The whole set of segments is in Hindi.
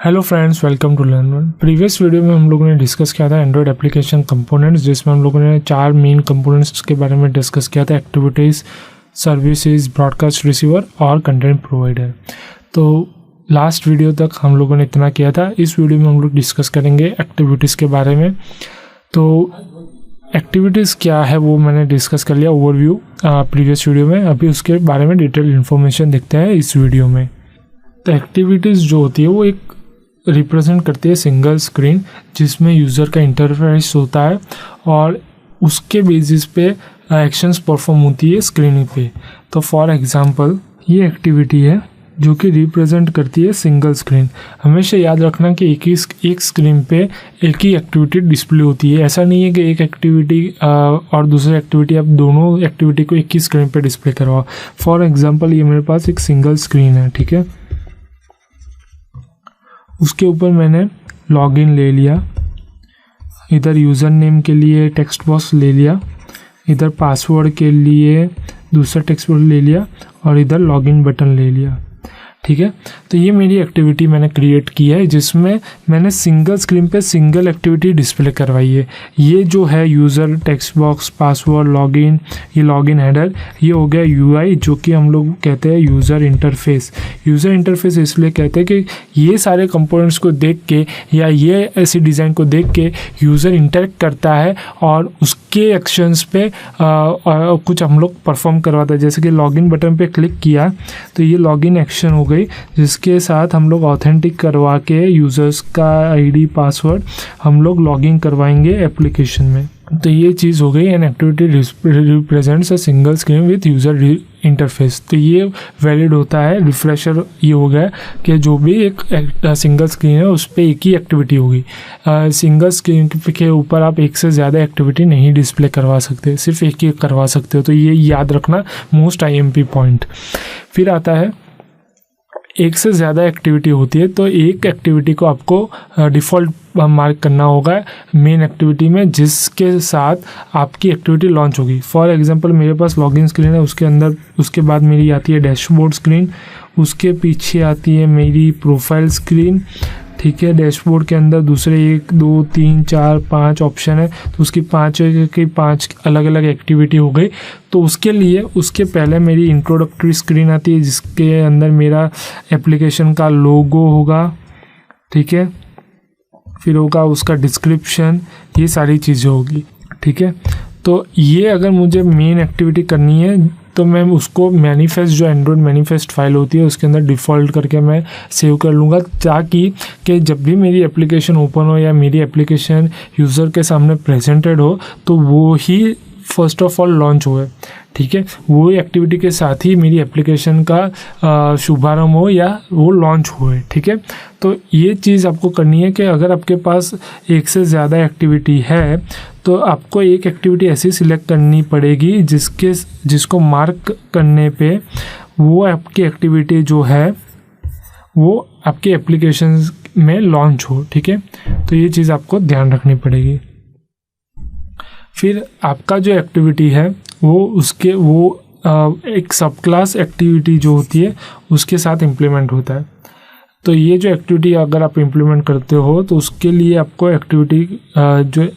Hello friends, welcome to learn. Previous video में हम लोगों ने डिस्कस किया था एंड्रॉयड एप्लीकेशन कंपोनेंट्स, जिसमें हम लोगों ने 4 मेन कंपोनेंट्स के बारे में डिस्कस किया था: एक्टिविटीज़, सर्विसेज, ब्रॉडकास्ट रिसीवर और कंटेंट प्रोवाइडर। तो लास्ट वीडियो तक हम लोगों ने इतना किया था। इस वीडियो में हम लोग डिस्कस करेंगे एक्टिविटीज़ के बारे में। तो एक्टिविटीज़ क्या है वो मैंने डिस्कस कर लिया ओवरव्यू प्रीवियस वीडियो में। अभी उसके बारे में डिटेल इन्फॉर्मेशन देखते हैं इस वीडियो में। तो एक्टिविटीज़ जो होती है वो एक रिप्रेजेंट करती है सिंगल स्क्रीन, जिसमें यूज़र का इंटरफेस होता है और उसके बेसिस पे एक्शंस परफॉर्म होती है स्क्रीन पे। तो फॉर एग्जांपल ये एक्टिविटी है जो कि रिप्रेजेंट करती है सिंगल स्क्रीन। हमेशा याद रखना कि एक स्क्रीन पे एक ही एक्टिविटी डिस्प्ले होती है। ऐसा नहीं है कि एक एक्टिविटी और दूसरी एक्टिविटी, आप दोनों एक्टिविटी को एक ही स्क्रीन पे डिस्प्ले करवाओ। फॉर एग्जांपल ये मेरे पास एक सिंगल स्क्रीन है, ठीक है। उसके ऊपर मैंने लॉगिन ले लिया, इधर यूज़र नेम के लिए टेक्स्ट बॉक्स ले लिया, इधर पासवर्ड के लिए दूसरा टेक्स्ट बॉक्स ले लिया और इधर लॉगिन बटन ले लिया, ठीक है। तो ये मेरी एक्टिविटी मैंने क्रिएट की है, जिसमें मैंने सिंगल स्क्रीन पे सिंगल एक्टिविटी डिस्प्ले करवाई है। ये जो है user, text box, password, login, ये लॉगिन हेडर, ये हो गया यूआई, जो कि हम लोग कहते हैं यूज़र इंटरफेस। यूज़र इंटरफेस इसलिए कहते हैं कि ये सारे कंपोनेंट्स को देख के या ये ऐसी डिज़ाइन को देख के यूज़र इंटरेक्ट करता है और उसके एक्शंस पे कुछ हम लोग परफॉर्म करवाते हैं। जैसे कि लॉगिन बटन पे क्लिक किया तो ये लॉगिन एक्शन हो गई, जिसके साथ हम लोग ऑथेंटिक करवा के यूज़र्स का आईडी, पासवर्ड हम लोग लॉगिन करवाएंगे एप्लीकेशन में। तो ये चीज़ हो गई। An activity represents a single screen with user interface. तो ये वैलिड होता है। रिफ्रेशर ये हो गया कि जो भी एक सिंगल स्क्रीन है उस पर एक ही एक्टिविटी होगी। सिंगल स्क्रीन के ऊपर आप एक से ज़्यादा एक्टिविटी नहीं डिस्प्ले करवा सकते, सिर्फ एक ही करवा सकते हो। तो ये याद रखना, मोस्ट IMP पॉइंट। फिर आता है एक से ज़्यादा एक्टिविटी होती है तो एक एक्टिविटी को आपको डिफ़ॉल्ट मार्क करना होगा मेन एक्टिविटी में, जिसके साथ आपकी एक्टिविटी लॉन्च होगी। फॉर एग्जांपल मेरे पास लॉगिन स्क्रीन है, उसके अंदर उसके बाद मेरी आती है डैशबोर्ड स्क्रीन, उसके पीछे आती है मेरी प्रोफाइल स्क्रीन, ठीक है। डैशबोर्ड के अंदर दूसरे 1, 2, 3, 4, 5 ऑप्शन है, तो उसकी 5 अलग अलग एक्टिविटी हो गई। तो उसके लिए उसके पहले मेरी इंट्रोडक्टरी स्क्रीन आती है, जिसके अंदर मेरा एप्लीकेशन का लोगो होगा, ठीक है। फिर होगा उसका डिस्क्रिप्शन, ये सारी चीज़ें होगी, ठीक है। तो ये अगर मुझे मेन एक्टिविटी करनी है तो मैं उसको मैनिफेस्ट, जो एंड्रॉयड मैनिफेस्ट फाइल होती है उसके अंदर डिफ़ॉल्ट करके मैं सेव कर लूँगा, ताकि कि जब भी मेरी एप्लीकेशन ओपन हो या मेरी एप्लीकेशन यूज़र के सामने प्रेजेंटेड हो तो वो ही फर्स्ट ऑफ ऑल लॉन्च हुए, ठीक है। वो एक्टिविटी के साथ ही मेरी एप्लीकेशन का शुभारंभ हो या वो लॉन्च हुए, ठीक है। तो ये चीज़ आपको करनी है कि अगर आपके पास एक से ज़्यादा एक्टिविटी है तो आपको एक एक्टिविटी ऐसी सिलेक्ट करनी पड़ेगी जिसको मार्क करने पे वो आपकी एक्टिविटी जो है वो आपके एप्लीकेशन में लॉन्च हो, ठीक है। तो ये चीज़ आपको ध्यान रखनी पड़ेगी। फिर आपका जो एक्टिविटी है वो एक सब क्लास एक्टिविटी जो होती है उसके साथ इम्प्लीमेंट होता है। तो ये जो एक्टिविटी अगर आप इम्प्लीमेंट करते हो तो उसके लिए आपको एक्टिविटी जो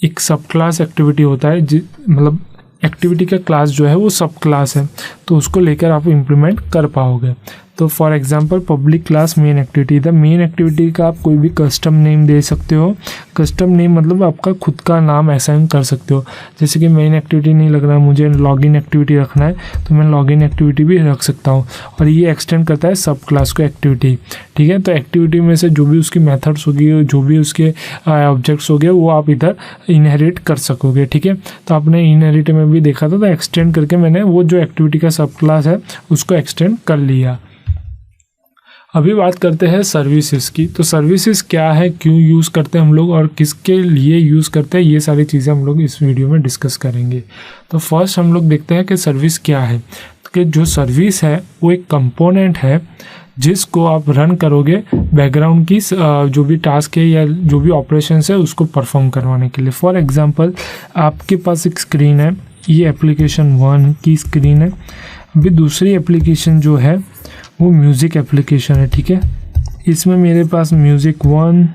एक सब क्लास एक्टिविटी होता है, मतलब एक्टिविटी का क्लास जो है वो सब क्लास है, तो उसको लेकर आप इम्प्लीमेंट कर पाओगे। तो for example public class main activity, the main activity का आप कोई भी कस्टम नेम दे सकते हो। कस्टम नेम मतलब आपका खुद का नाम असाइन कर सकते हो। जैसे कि मेन एक्टिविटी नहीं लग रहा, मुझे लॉगिन एक्टिविटी रखना है तो मैं लॉगिन एक्टिविटी भी रख सकता हूँ, और ये एक्सटेंड करता है सब क्लास को एक्टिविटी, ठीक है। तो एक्टिविटी में से जो भी उसकी मेथड्स होगी, जो भी उसके ऑब्जेक्ट्स हो गए, वो आप इधर इनहेरिट कर सकोगे, ठीक है। तो आपने इनहेरिट में भी देखा था, तो एक्सटेंड करके मैंने वो जो एक्टिविटी का सब क्लास है उसको एक्सटेंड कर लिया। अभी बात करते हैं सर्विसेज की। तो सर्विसेज क्या है, क्यों यूज़ करते हैं हम लोग और किसके लिए यूज़ करते हैं, ये सारी चीज़ें हम लोग इस वीडियो में डिस्कस करेंगे। तो फर्स्ट हम लोग देखते हैं कि सर्विस क्या है। कि जो सर्विस है वो एक कंपोनेंट है जिसको आप रन करोगे बैकग्राउंड की जो भी टास्क है या जो भी ऑपरेशन है उसको परफॉर्म करवाने के लिए। फॉर एग्जांपल आपके पास एक स्क्रीन है, ये एप्लीकेशन 1 की स्क्रीन है। अभी दूसरी एप्लीकेशन जो है वो म्यूज़िक एप्लीकेशन है, ठीक है। इसमें मेरे पास म्यूज़िक 1,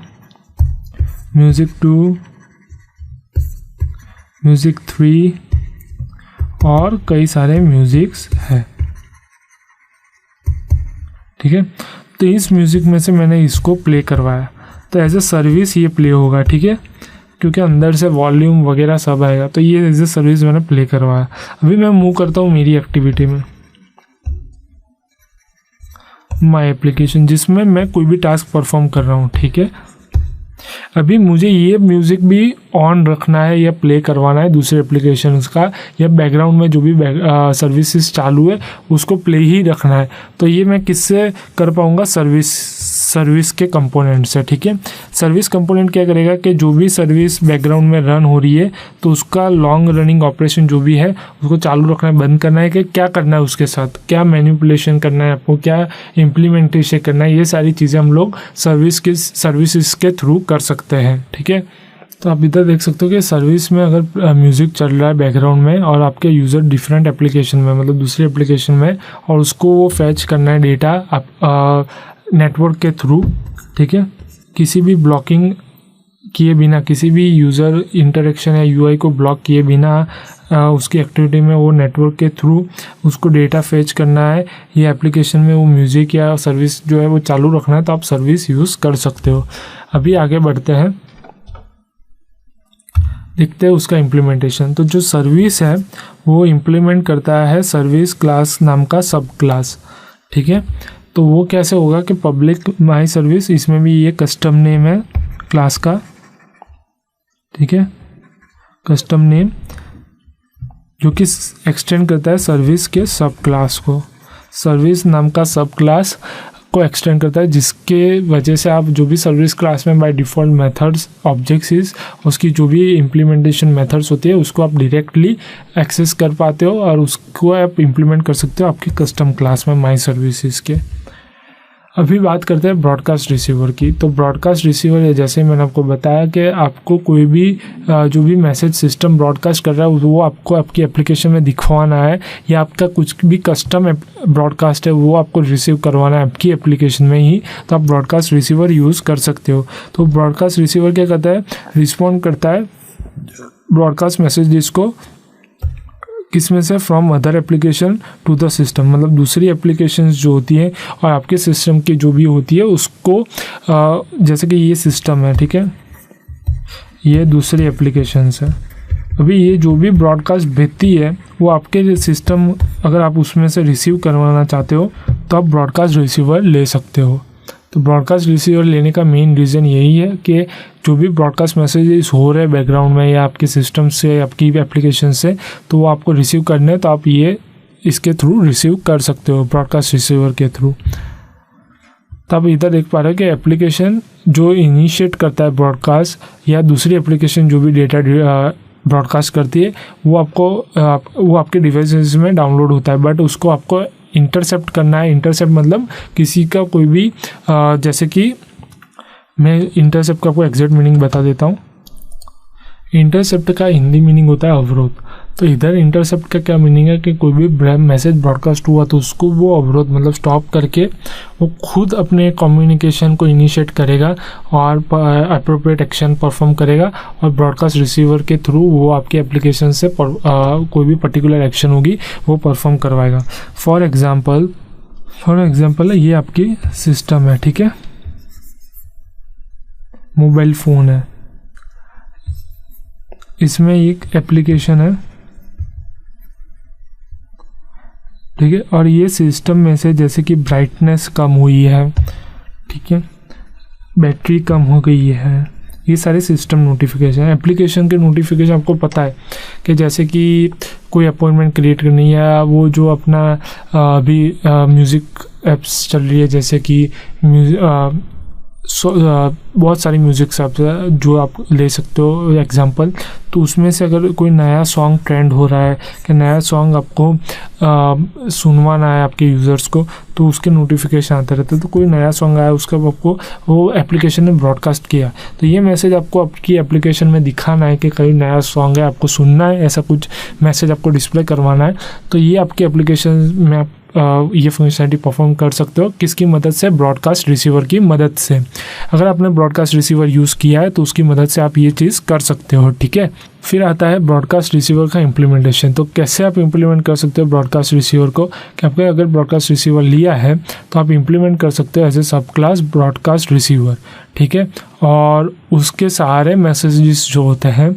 म्यूज़िक 2, म्यूज़िक 3 और कई सारे म्यूज़िक्स हैं, ठीक है। तो इस म्यूज़िक में से मैंने इसको प्ले करवाया, तो एज ए सर्विस ये प्ले होगा, ठीक है, क्योंकि अंदर से वॉल्यूम वगैरह सब आएगा, तो ये एज ए सर्विस मैंने प्ले करवाया। अभी मैं मूव करता हूँ मेरी एक्टिविटी में, माय एप्लीकेशन, जिसमें मैं कोई भी टास्क परफॉर्म कर रहा हूँ, ठीक है। अभी मुझे ये म्यूज़िक भी ऑन रखना है या प्ले करवाना है दूसरे एप्लीकेशंस का, या बैकग्राउंड में जो भी सर्विसेज चालू है उसको प्ले ही रखना है। तो ये मैं किससे कर पाऊँगा? सर्विस के कंपोनेंट से, ठीक है। सर्विस कंपोनेंट क्या करेगा कि जो भी सर्विस बैकग्राउंड में रन हो रही है तो उसका लॉन्ग रनिंग ऑपरेशन जो भी है उसको चालू रखना है, बंद करना है, कि क्या करना है उसके साथ, क्या मैनिपुलेशन करना है आपको, क्या इम्प्लीमेंटेशन करना है, ये सारी चीज़ें हम लोग सर्विसेज के थ्रू कर सकते हैं, ठीक है। तो आप इधर देख सकते हो कि सर्विस में अगर म्यूज़िक चल रहा है बैकग्राउंड में और आपके यूज़र डिफरेंट एप्लीकेशन में, मतलब दूसरे एप्लीकेशन में, और उसको वो फैच करना है डेटा आप नेटवर्क के थ्रू, ठीक है, किसी भी ब्लॉकिंग किए बिना, किसी भी यूज़र इंटरेक्शन या यूआई को ब्लॉक किए बिना उसकी एक्टिविटी में वो नेटवर्क के थ्रू उसको डेटा फैच करना है, ये एप्लीकेशन में वो म्यूज़िक या सर्विस जो है वो चालू रखना है, तो आप सर्विस यूज़ कर सकते हो। अभी आगे बढ़ते हैं, देखते हैं उसका इम्प्लीमेंटेशन। तो जो सर्विस है वो इम्प्लीमेंट करता है सर्विस क्लास नाम का सब क्लास, ठीक है। तो वो कैसे होगा कि पब्लिक माई सर्विस, इसमें भी ये कस्टम नेम है क्लास का, ठीक है, कस्टम नेम जो कि एक्सटेंड करता है सर्विस के सब क्लास को, सर्विस नाम का सब क्लास को एक्सटेंड करता है, जिसके वजह से आप जो भी सर्विस क्लास में बाय डिफ़ॉल्ट मेथड्स ऑब्जेक्ट्स उसकी जो भी इम्प्लीमेंटेशन मेथड्स होती है उसको आप डायरेक्टली एक्सेस कर पाते हो और उसको आप इम्प्लीमेंट कर सकते हो आपकी कस्टम क्लास में माई सर्विसेज के। अभी बात करते हैं ब्रॉडकास्ट रिसीवर की। तो ब्रॉडकास्ट रिसीवर जैसे मैंने आपको बताया कि आपको कोई भी जो भी मैसेज सिस्टम ब्रॉडकास्ट कर रहा है वो आपको आपकी एप्लीकेशन में दिखवाना है, या आपका कुछ भी कस्टम ब्रॉडकास्ट है वो आपको रिसीव करवाना है आपकी एप्लीकेशन में ही, तो आप ब्रॉडकास्ट रिसीवर यूज़ कर सकते हो। तो ब्रॉडकास्ट रिसीवर क्या करता है? रिस्पॉन्ड करता है ब्रॉडकास्ट मैसेजेस को किसमें से? From other application to the system, मतलब दूसरी एप्लीकेशंस जो होती हैं और आपके सिस्टम की जो भी होती है उसको, जैसे कि ये सिस्टम है, ठीक है, ये दूसरी एप्लीकेशंस है। अभी ये जो भी ब्रॉडकास्ट भेजती है वो आपके सिस्टम, अगर आप उसमें से रिसीव करवाना चाहते हो तो आप ब्रॉडकास्ट रिसीवर ले सकते हो। तो ब्रॉडकास्ट रिसीवर लेने का मेन रीज़न यही है कि जो भी ब्रॉडकास्ट मैसेजेस हो रहे हैं बैकग्राउंड में या आपके सिस्टम से, आपकी एप्लीकेशन से, तो वो आपको रिसीव करने हैं, तो आप ये इसके थ्रू रिसीव कर सकते हो ब्रॉडकास्ट रिसीवर के थ्रू। तो आप इधर देख पा रहे हो कि एप्लीकेशन जो इनिशिएट करता है ब्रॉडकास्ट या दूसरी एप्लीकेशन जो भी डेटा ब्रॉडकास्ट करती है वो आपके डिवाइसेस में डाउनलोड होता है, बट उसको आपको इंटरसेप्ट करना है। इंटरसेप्ट मतलब किसी का कोई भी जैसे कि मैं इंटरसेप्ट का आपको एग्जैक्ट मीनिंग बता देता हूँ। इंटरसेप्ट का हिंदी मीनिंग होता है अवरोध। तो इधर इंटरसेप्ट का क्या मीनिंग है कि कोई भी मैसेज ब्रॉडकास्ट हुआ तो उसको वो अवरोध मतलब स्टॉप करके वो खुद अपने कम्युनिकेशन को इनिशिएट करेगा और अप्रोप्रिएट एक्शन परफॉर्म करेगा, और ब्रॉडकास्ट रिसीवर के थ्रू वो आपके एप्लीकेशन से कोई भी पर्टिकुलर एक्शन होगी वो परफॉर्म करवाएगा। फॉर एग्जाम्पल ये आपकी सिस्टम है, ठीक है, मोबाइल फ़ोन है, इसमें एक एप्लीकेशन है, ठीक है, और ये सिस्टम में से जैसे कि ब्राइटनेस कम हुई है, ठीक है, बैटरी कम हो गई है, ये सारे सिस्टम नोटिफिकेशन। एप्लीकेशन के नोटिफिकेशन आपको पता है कि जैसे कि कोई अपॉइंटमेंट क्रिएट करनी है, या वो जो अपना अभी म्यूज़िक एप्स चल रही है जैसे कि बहुत सारी म्यूज़िक ऐप्स जो आप ले सकते हो एग्जांपल, तो उसमें से अगर कोई नया सॉन्ग ट्रेंड हो रहा है कि नया सॉन्ग आपको सुनवाना है आपके यूज़र्स को, तो उसके नोटिफिकेशन आते रहते हैं। तो कोई नया सॉन्ग आया उसका आपको वो एप्लीकेशन ने ब्रॉडकास्ट किया, तो ये मैसेज आपको आपकी एप्लीकेशन में दिखाना है कि कहीं नया सॉन्ग है, आपको सुनना है, ऐसा कुछ मैसेज आपको डिस्प्ले करवाना है। तो ये आपकी एप्लीकेशन में ये फंक्शनलिटी परफॉर्म कर सकते हो। किसकी मदद से? ब्रॉडकास्ट रिसीवर की मदद से। अगर आपने ब्रॉडकास्ट रिसीवर यूज़ किया है तो उसकी मदद से आप ये चीज़ कर सकते हो, ठीक है। फिर आता है ब्रॉडकास्ट रिसीवर का इम्प्लीमेंटेशन। तो कैसे आप इम्प्लीमेंट कर सकते हो ब्रॉडकास्ट रिसीवर को? कि आपने अगर ब्रॉडकास्ट रिसीवर लिया है तो आप इम्प्लीमेंट कर सकते हो एज ए सब क्लास ब्रॉडकास्ट रिसीवर, ठीक है। और उसके सारे मैसेजेस जो होते हैं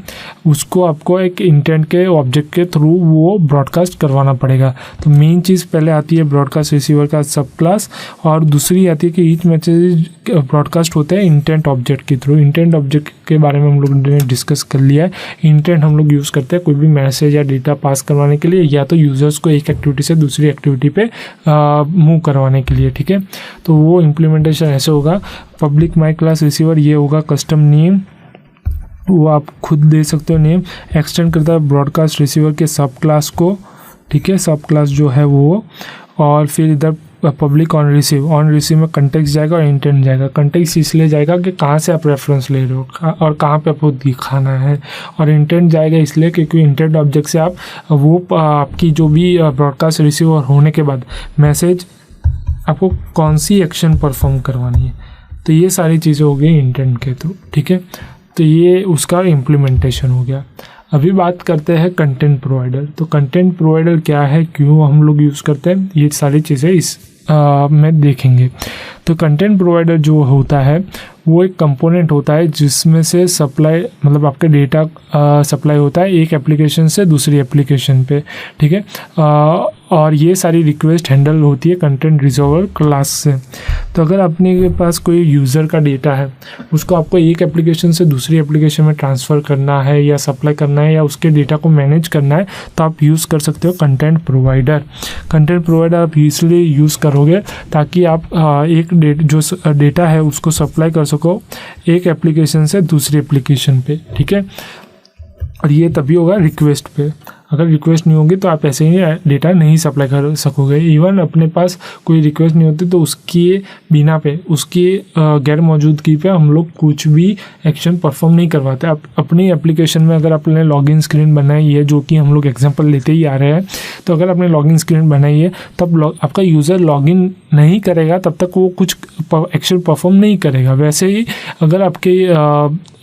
उसको आपको एक इंटेंट के ऑब्जेक्ट के थ्रू वो ब्रॉडकास्ट करवाना पड़ेगा। तो मेन चीज़ पहले आती है ब्रॉडकास्ट रिसीवर का सब क्लास, और दूसरी आती है कि ईच मैसेज ब्रॉडकास्ट होते हैं इंटेंट ऑब्जेक्ट के थ्रू। इंटेंट ऑब्जेक्ट के बारे में हम लोग ने डिस्कस कर लिया है। इंटेंट हम लोग यूज़ करते हैं कोई भी मैसेज या डेटा पास करवाने के लिए, या तो यूज़र्स को एक एक्टिविटी से दूसरी एक्टिविटी पे मूव करवाने के लिए, ठीक है। तो वो इम्प्लीमेंटेशन ऐसे होगा। पब्लिक माई क्लास रिसीवर ये होगा कस्टम नेम, वो आप खुद दे सकते हो नेम। एक्सटेंड करता है ब्रॉडकास्ट रिसीवर के सब क्लास को, ठीक है, सब क्लास जो है वो। और फिर इधर पब्लिक ऑन रिसीव में कंटेक्स्ट जाएगा और इंटेंट जाएगा। कंटेक्स्ट इसलिए जाएगा कि कहाँ से आप रेफरेंस ले रहे हो और कहाँ पे आपको दिखाना है, और इंटेंट जाएगा इसलिए क्योंकि इंटेंट ऑब्जेक्ट से आप वो आपकी जो भी ब्रॉडकास्ट रिसीवर होने के बाद मैसेज आपको कौन सी एक्शन परफॉर्म करवानी है। तो ये सारी चीज़ें हो गई इंटेंट के थ्रू, ठीक है। तो ये उसका इम्प्लीमेंटेशन हो गया। अभी बात करते हैं कंटेंट प्रोवाइडर। तो कंटेंट प्रोवाइडर क्या है, क्यों हम लोग यूज़ करते हैं, ये सारी चीज़ें इस में देखेंगे। तो कंटेंट प्रोवाइडर जो होता है वो एक कंपोनेंट होता है जिसमें से सप्लाई, मतलब आपके डेटा सप्लाई होता है एक एप्लीकेशन से दूसरी एप्लीकेशन पे, ठीक है। और ये सारी रिक्वेस्ट हैंडल होती है कंटेंट रिजॉल्वर क्लास से। तो अगर अपने के पास कोई यूज़र का डेटा है, उसको आपको एक एप्लीकेशन से दूसरी एप्लीकेशन में ट्रांसफ़र करना है या सप्लाई करना है या उसके डेटा को मैनेज करना है, तो आप यूज़ कर सकते हो कंटेंट प्रोवाइडर। कंटेंट प्रोवाइडर आप इसलिए यूज़ करोगे ताकि आप एक जो डेटा है उसको सप्लाई कर सको एक एप्लीकेशन से दूसरी एप्लीकेशन पे, ठीक है। और ये तभी होगा रिक्वेस्ट पे। अगर रिक्वेस्ट नहीं होगी तो आप ऐसे ही डेटा नहीं सप्लाई कर सकोगे। इवन अपने पास कोई रिक्वेस्ट नहीं होती तो उसके बिना पे, उसकी गैर मौजूदगी पे हम लोग कुछ भी एक्शन परफॉर्म नहीं करवाते। आप अपनी एप्लीकेशन में अगर आपने लॉगिन स्क्रीन बनाई है, जो कि हम लोग एग्जांपल लेते ही आ रहे हैं, तो अगर आपने लॉगिन स्क्रीन बनाई है तब आपका यूज़र लॉगिन नहीं करेगा तब तक वो कुछ एक्शन परफॉर्म नहीं करेगा। वैसे ही अगर आपके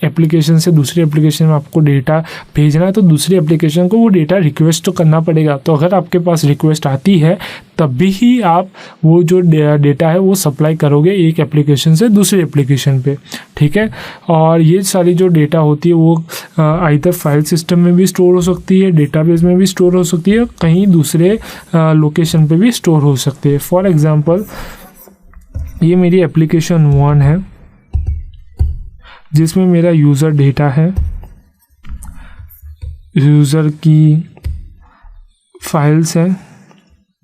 एप्लीकेशन से दूसरी एप्लीकेशन में आपको डेटा भेजना है तो दूसरी एप्लीकेशन को वो डेटा रिक्वेस्ट तो करना पड़ेगा। तो अगर आपके पास रिक्वेस्ट आती है तभी ही आप वो जो डेटा है वो सप्लाई करोगे एक एप्लीकेशन से दूसरी एप्लीकेशन पे, ठीक है। और ये सारी जो डेटा होती है वो आइदर फाइल सिस्टम में भी स्टोर हो सकती है, डेटाबेस में भी स्टोर हो सकती है, कहीं दूसरे लोकेशन पे भी स्टोर हो सकती है। फॉर एग्जांपल ये मेरी एप्लीकेशन 1 है जिसमें मेरा यूज़र डेटा है, यूज़र की फाइल्स हैं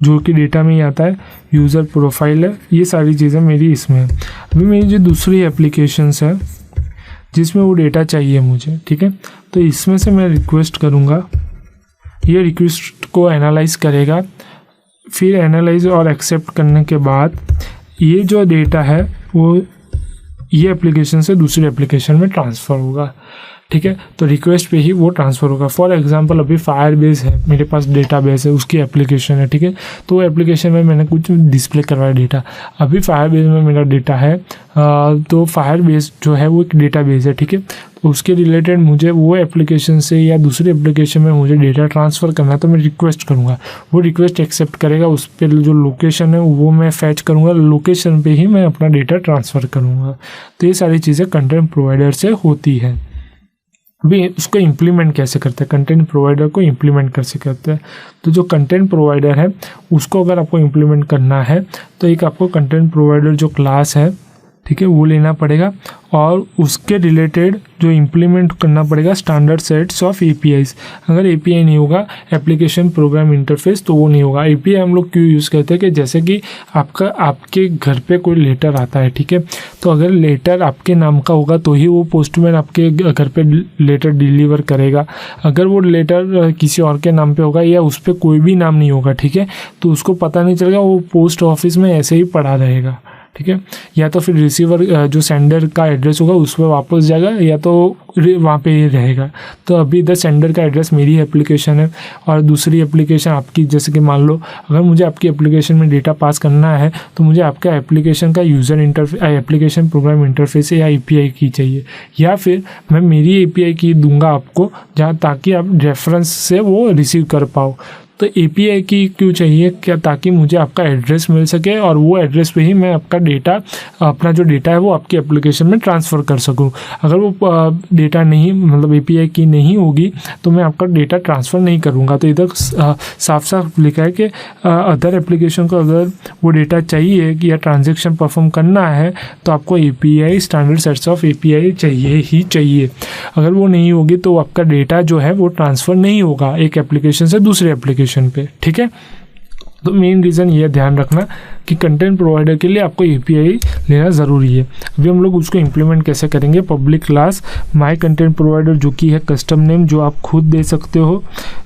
जो कि डेटा में ही आता है, यूज़र प्रोफाइल है, ये सारी चीज़ें मेरी इसमें है। अभी मेरी जो दूसरी एप्लीकेशंस है जिसमें वो डेटा चाहिए मुझे, ठीक है, तो इसमें से मैं रिक्वेस्ट करूँगा, ये रिक्वेस्ट को एनालाइज करेगा, फिर एनालाइज और एक्सेप्ट करने के बाद ये जो डेटा है वो ये एप्लीकेशन से दूसरी एप्लीकेशन में ट्रांसफ़र होगा, ठीक है। तो रिक्वेस्ट पे ही वो ट्रांसफ़र होगा। फॉर एग्जांपल अभी फायरबेस है, मेरे पास डेटाबेस है, उसकी एप्लीकेशन है, ठीक है। तो वो एप्लीकेशन में मैंने कुछ डिस्प्ले करवाया डेटा। अभी फायरबेस में मेरा डेटा है, तो फायरबेस जो है वो एक डेटाबेस है, ठीक है। तो उसके रिलेटेड मुझे वो एप्लीकेशन से या दूसरी एप्लीकेशन में मुझे डेटा ट्रांसफ़र करना है तो मैं रिक्वेस्ट करूँगा, वो रिक्वेस्ट एक्सेप्ट करेगा, उस पर जो लोकेशन है वो मैं फैच करूँगा, लोकेशन पे ही मैं अपना डेटा ट्रांसफ़र करूँगा। तो ये सारी चीज़ें कंटेंट प्रोवाइडर से होती है। अभी उसको इम्प्लीमेंट कैसे करते हैं, कंटेंट प्रोवाइडर को इम्प्लीमेंट कैसे करते हैं। तो जो कंटेंट प्रोवाइडर है उसको अगर आपको इम्प्लीमेंट करना है तो एक आपको कंटेंट प्रोवाइडर जो क्लास है, ठीक है, वो लेना पड़ेगा और उसके रिलेटेड जो इम्प्लीमेंट करना पड़ेगा स्टैंडर्ड सेट्स ऑफ एपीआईज। अगर एपीआई नहीं होगा, एप्लीकेशन प्रोग्राम इंटरफेस, तो वो नहीं होगा। एपीआई हम लोग क्यों यूज़ करते हैं कि जैसे कि आपके घर पे कोई लेटर आता है, ठीक है, तो अगर लेटर आपके नाम का होगा तो ही वो पोस्टमैन आपके घर पे लेटर डिलीवर करेगा। अगर वो लेटर किसी और के नाम पे होगा या उस पर कोई भी नाम नहीं होगा, ठीक है, तो उसको पता नहीं चलेगा, वो पोस्ट ऑफिस में ऐसे ही पड़ा रहेगा, ठीक है। या तो फिर रिसीवर जो सेंडर का एड्रेस होगा उस पर वापस जाएगा, या तो वहाँ पे ही रहेगा। तो अभी इधर सेंडर का एड्रेस मेरी एप्लीकेशन है और दूसरी एप्लीकेशन आपकी, जैसे कि मान लो अगर मुझे आपकी एप्लीकेशन में डेटा पास करना है तो मुझे आपका एप्लीकेशन का user interface, application program interface या API की चाहिए, या फिर मैं मेरी API की दूंगा आपको, जहाँ ताकि आप रेफरेंस से वो रिसीव कर पाओ। तो API की क्यों चाहिए, क्या, ताकि मुझे आपका एड्रेस मिल सके और वो एड्रेस पे ही मैं आपका डेटा, अपना जो डेटा है वो आपकी एप्लीकेशन में ट्रांसफ़र कर सकूं। अगर वो डेटा नहीं, मतलब API की नहीं होगी तो मैं आपका डेटा ट्रांसफ़र नहीं करूंगा। तो इधर साफ साफ लिखा है कि अदर एप्लीकेशन को अगर वो डेटा चाहिए कि या ट्रांजेक्शन परफॉर्म करना है तो आपको API, standard sets of API चाहिए ही चाहिए। अगर वो नहीं होगी तो आपका डेटा जो है वो ट्रांसफ़र नहीं होगा एक एप्लीकेशन से दूसरे एप्लीकेशन पे, ठीक है। तो मेन रीज़न ये ध्यान रखना कि कंटेंट प्रोवाइडर के लिए आपको API लेना ज़रूरी है। अभी हम लोग उसको इम्प्लीमेंट कैसे करेंगे, public class my content provider, जो कि है कस्टम नेम जो आप खुद दे सकते हो।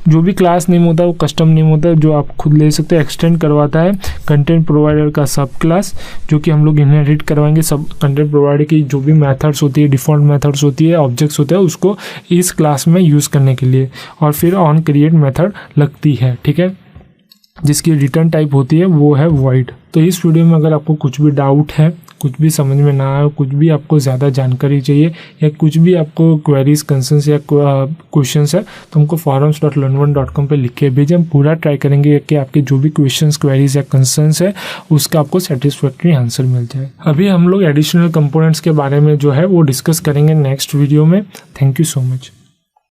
जो भी क्लास नेम होता है वो कस्टम नेम होता है जो आप खुद ले सकते हो। एक्सटेंड करवाता है कंटेंट प्रोवाइडर का सब क्लास, जो कि हम लोग इनहेरिट करवाएंगे। सब कंटेंट प्रोवाइडर की जो भी मेथड्स होती है, डिफ़ॉल्ट मेथड्स होती है, ऑब्जेक्ट्स होते हैं, उसको इस क्लास में यूज़ करने के लिए। और फिर ऑन क्रिएट मेथड लगती है, ठीक है, जिसकी रिटर्न टाइप होती है वो है वॉइड। तो इस वीडियो में अगर आपको कुछ भी डाउट है, कुछ भी समझ में ना आए, कुछ भी आपको ज़्यादा जानकारी चाहिए, या कुछ भी आपको क्वेरीज, कंसर्न्स या क्वेश्चंस है, तो हमको forums.learn1.com पे लिख के भेजें। हम पूरा ट्राई करेंगे कि आपके जो भी क्वेश्चंस, क्वेरीज या कंसर्न्स है उसका आपको सेटिस्फैक्ट्री आंसर मिल जाए। अभी हम लोग एडिशनल कंपोनेंट्स के बारे में जो है वो डिस्कस करेंगे नेक्स्ट वीडियो में। Thank you so much.